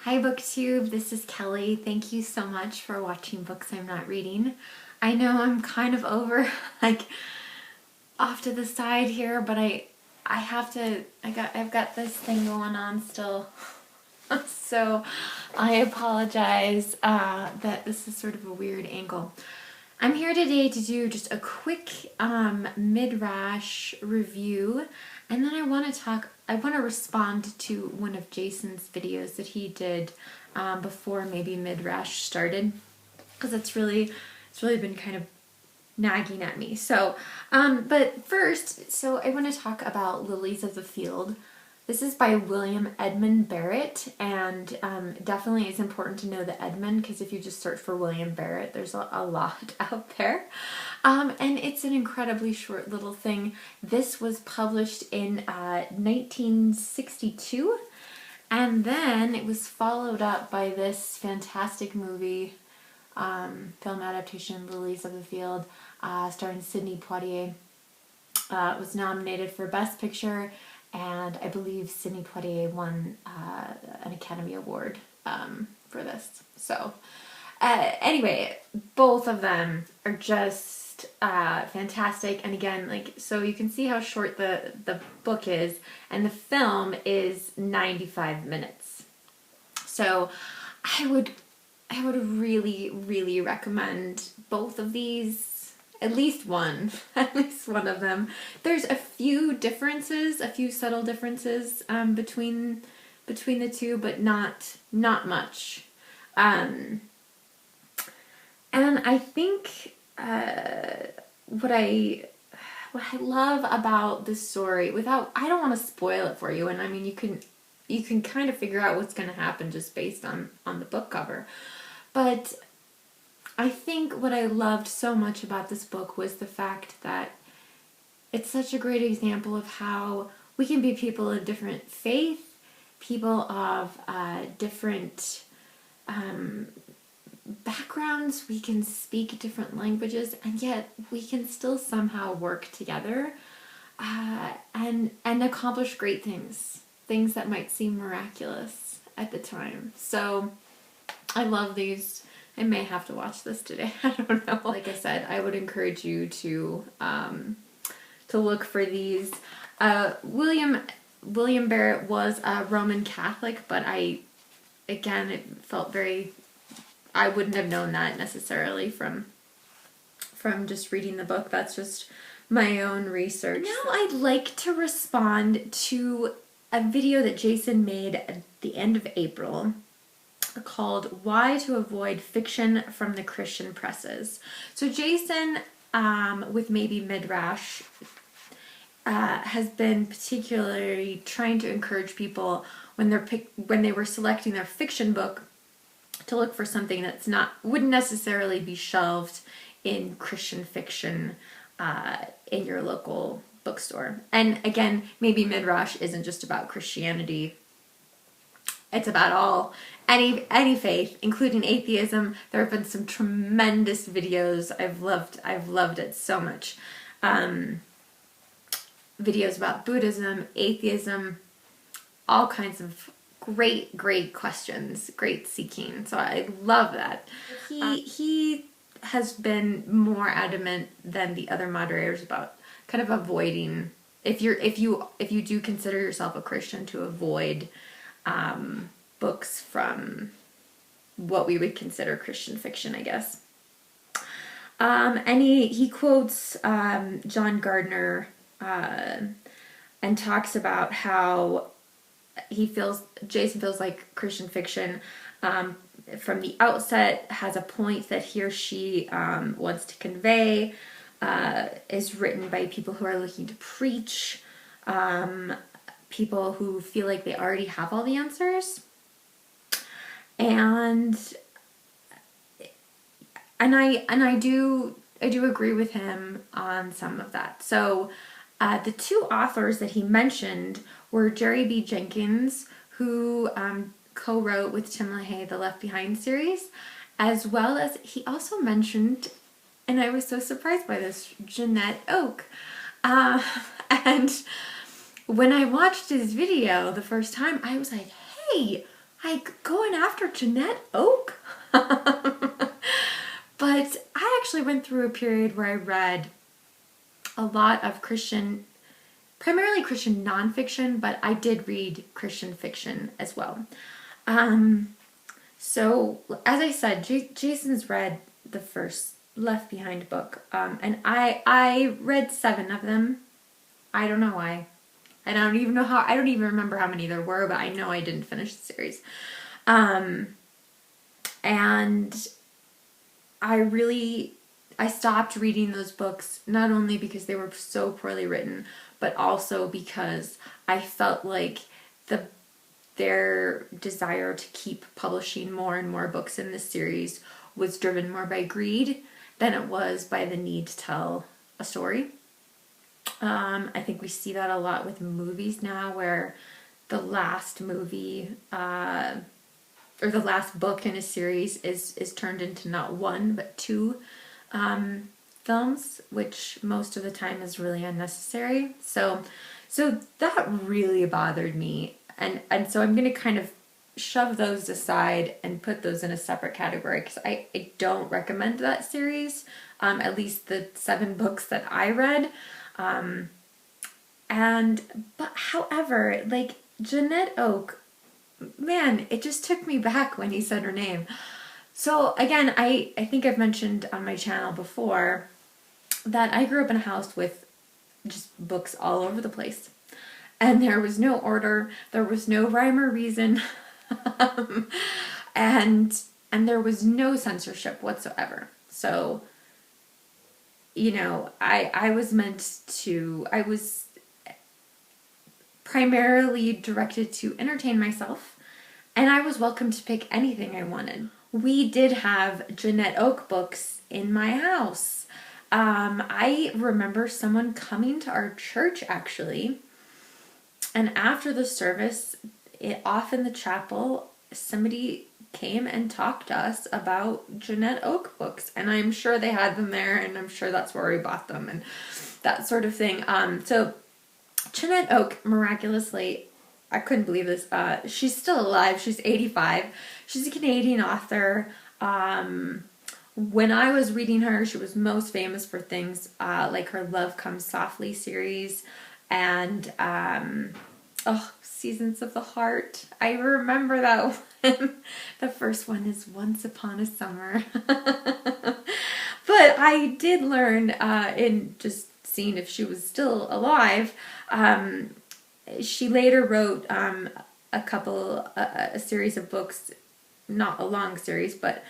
Hi BookTube, this is Kelly. Thank you so much for watching Books I'm Not Reading. I know I'm kind of over, off to the side here, but I've got this thing going on still. So I apologize that this is sort of a weird angle. I'm here today to do just a quick Midrash review, and then I want to respond to one of Jason's videos that he did before maybe Midrash started, because it's really been kind of nagging at me. So, but first, I want to talk about Lilies of the Field. This is by William Edmund Barrett, and definitely it's important to know the Edmund, because if you just search for William Barrett, there's a lot out there. And it's an incredibly short little thing. This was published in 1962, and then it was followed up by this fantastic movie, film adaptation, Lilies of the Field, starring Sidney Poitier. It was nominated for Best Picture, and I believe Sidney Poitier won an Academy Award for this. So anyway, both of them are just fantastic. And again, so you can see how short the book is, and the film is 95 minutes. So I would really recommend both of these. At least one of them. There's a few differences, a few subtle differences between the two, but not much. And I think what I love about this story, I don't want to spoil it for you, and I mean you can kind of figure out what's going to happen just based on the book cover, but I think what I loved so much about this book was the fact that it's such a great example of how we can be people of different faith, people of different backgrounds, we can speak different languages, and yet we can still somehow work together and accomplish great things that might seem miraculous at the time. So I love these. I may have to watch this today. I don't know. Like I said, I would encourage you to look for these. William Barrett was a Roman Catholic, but it felt very. I wouldn't have known that necessarily from just reading the book. That's just my own research. Now I'd like to respond to a video that Jason made at the end of April, called Why to Avoid Fiction from the Christian Presses. So Jason, with Maybe Midrash, has been particularly trying to encourage people when they were selecting their fiction book to look for something that's wouldn't necessarily be shelved in Christian fiction in your local bookstore. And again, Maybe Midrash isn't just about Christianity. It's about any faith, including atheism. There have been some tremendous videos. I've loved it so much. Videos about Buddhism, atheism, all kinds of great questions, great seeking. So I love that. He has been more adamant than the other moderators about kind of avoiding, if you do consider yourself a Christian, to avoid books from what we would consider Christian fiction, I guess. And he quotes John Gardner and talks about how Jason feels like Christian fiction from the outset has a point that he or she wants to convey, is written by people who are looking to preach, people who feel like they already have all the answers. And I do agree with him on some of that. So the two authors that he mentioned were Jerry B. Jenkins, who co-wrote with Tim LaHaye the Left Behind series, as well as he also mentioned, and I was so surprised by this, Janette Oke. And when I watched his video the first time, I was like, hey, like going after Janette Oke. But I actually went through a period where I read a lot of primarily Christian nonfiction, but I did read Christian fiction as well. So, as I said, Jason's read the first Left Behind book, and I read 7 of them. I don't know why. I don't even remember how many there were, but I know I didn't finish the series. And I stopped reading those books, not only because they were so poorly written, but also because I felt like their desire to keep publishing more and more books in this series was driven more by greed than it was by the need to tell a story. I think we see that a lot with movies now, where the last movie or the last book in a series is turned into not 1 but 2 films, which most of the time is really unnecessary. So that really bothered me, and so I'm going to kind of shove those aside and put those in a separate category, because I don't recommend that series, at least the 7 books that I read. But however, like Janette Oke, man, it just took me back when he said her name. So again, I think I've mentioned on my channel before that I grew up in a house with just books all over the place. And there was no order, there was no rhyme or reason, and there was no censorship whatsoever. So, you know, I was primarily directed to entertain myself, and I was welcome to pick anything I wanted. We did have Janette Oke books in my house. I remember someone coming to our church, actually, and after the service, off in the chapel, somebody came and talked to us about Janette Oke books, and I'm sure they had them there, and I'm sure that's where we bought them, and that sort of thing. So Janette Oke, miraculously, I couldn't believe this, she's still alive. She's 85. She's a Canadian author. When I was reading her, she was most famous for things like her Love Comes Softly series, and Seasons of the Heart. I remember that one. The first one is Once Upon a Summer. But I did learn in just seeing if she was still alive, she later wrote a series of books, not a long series, but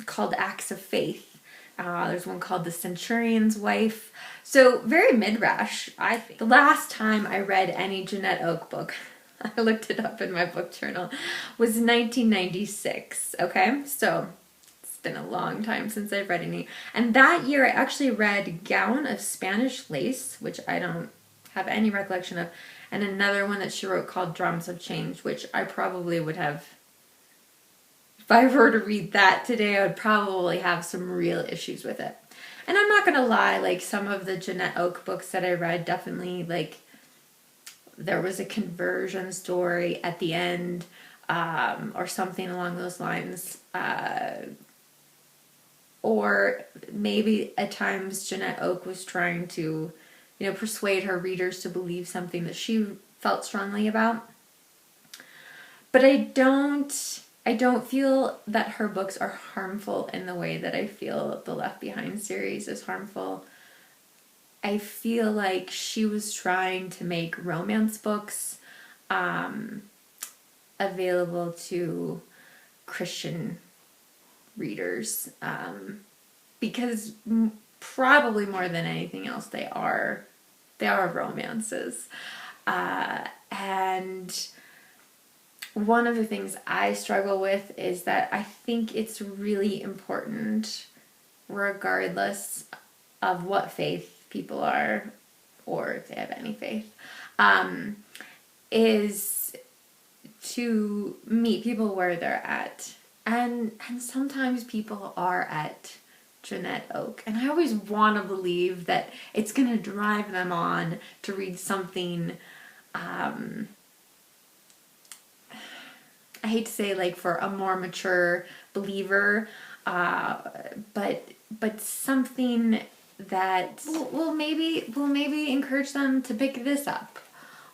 called Acts of Faith. There's one called The Centurion's Wife. So very Midrash, I think. The last time I read any Janette Oke book, I looked it up in my book journal, was 1996, okay? So it's been a long time since I've read any. And that year I actually read Gown of Spanish Lace, which I don't have any recollection of, and another one that she wrote called Drums of Change, which I probably would have, if I were to read that today, I would probably have some real issues with it. And I'm not going to lie, like some of the Janette Oke books that I read, definitely, like, there was a conversion story at the end, or something along those lines. Or maybe at times Janette Oke was trying to, you know, persuade her readers to believe something that she felt strongly about. But I don't feel that her books are harmful in the way that I feel the Left Behind series is harmful. I feel like she was trying to make romance books available to Christian readers, because probably more than anything else they are romances, and one of the things I struggle with is that I think it's really important, regardless of what faith people are, or if they have any faith, is to meet people where they're at. And sometimes people are at Janette Oke, and I always want to believe that it's going to drive them on to read something I hate to say like for a more mature believer, but something that will maybe encourage them to pick this up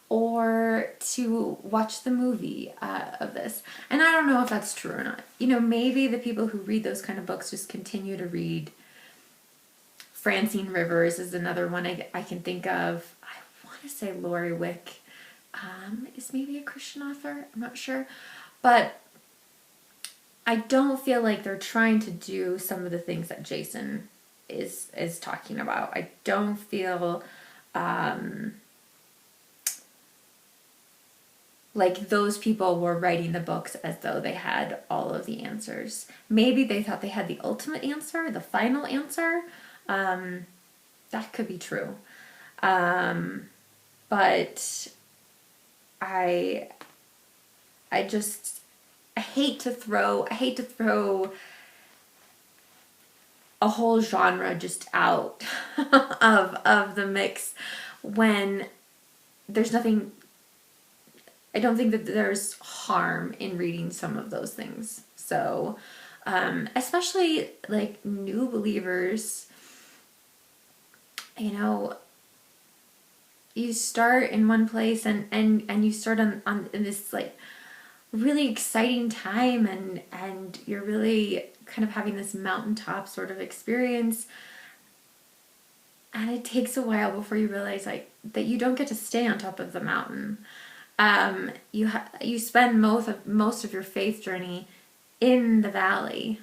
or to watch the movie of this. And I don't know if that's true or not. You know, maybe the people who read those kind of books just continue to read. Francine Rivers is another one I can think of. I want to say Lori Wick is maybe a Christian author. I'm not sure. But I don't feel like they're trying to do some of the things that Jason is talking about. I don't feel like those people were writing the books as though they had all of the answers. Maybe they thought they had the ultimate answer, the final answer. That could be true. But I hate to throw a whole genre just out of the mix when there's nothing. I don't think that there's harm in reading some of those things. So, especially like new believers, you know, you start in one place and you start on in this like really exciting time and you're really kind of having this mountaintop sort of experience, and it takes a while before you realize like that you don't get to stay on top of the mountain. You spend most of your faith journey in the valley.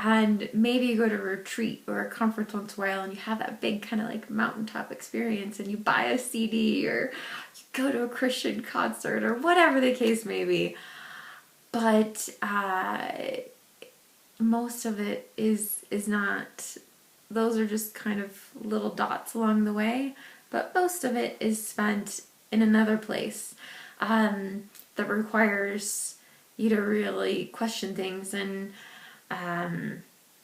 And maybe you go to a retreat or a conference once in a while and you have that big kind of like mountaintop experience and you buy a CD or you go to a Christian concert or whatever the case may be. But most of it is not, those are just kind of little dots along the way, but most of it is spent in another place that requires you to really question things and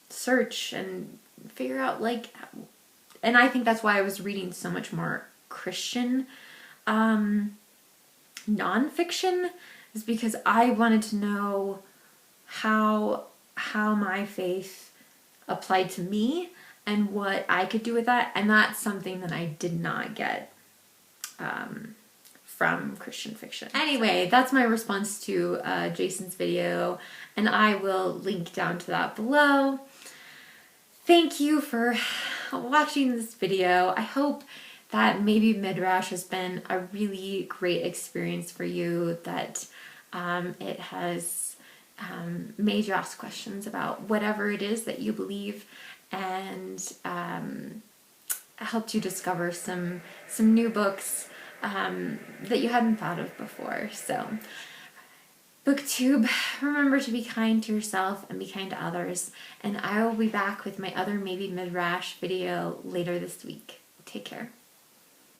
search and figure out like, and I think that's why I was reading so much more Christian nonfiction, is because I wanted to know how my faith applied to me and what I could do with that, and that's something that I did not get from Christian fiction. Anyway, that's my response to Jason's video, and I will link down to that below. Thank you for watching this video. I hope that maybe Midrash has been a really great experience for you, that it has made you ask questions about whatever it is that you believe, and helped you discover some new books that you hadn't thought of before. So, BookTube, remember to be kind to yourself and be kind to others, and I will be back with my other Maybe Midrash video later this week. Take care.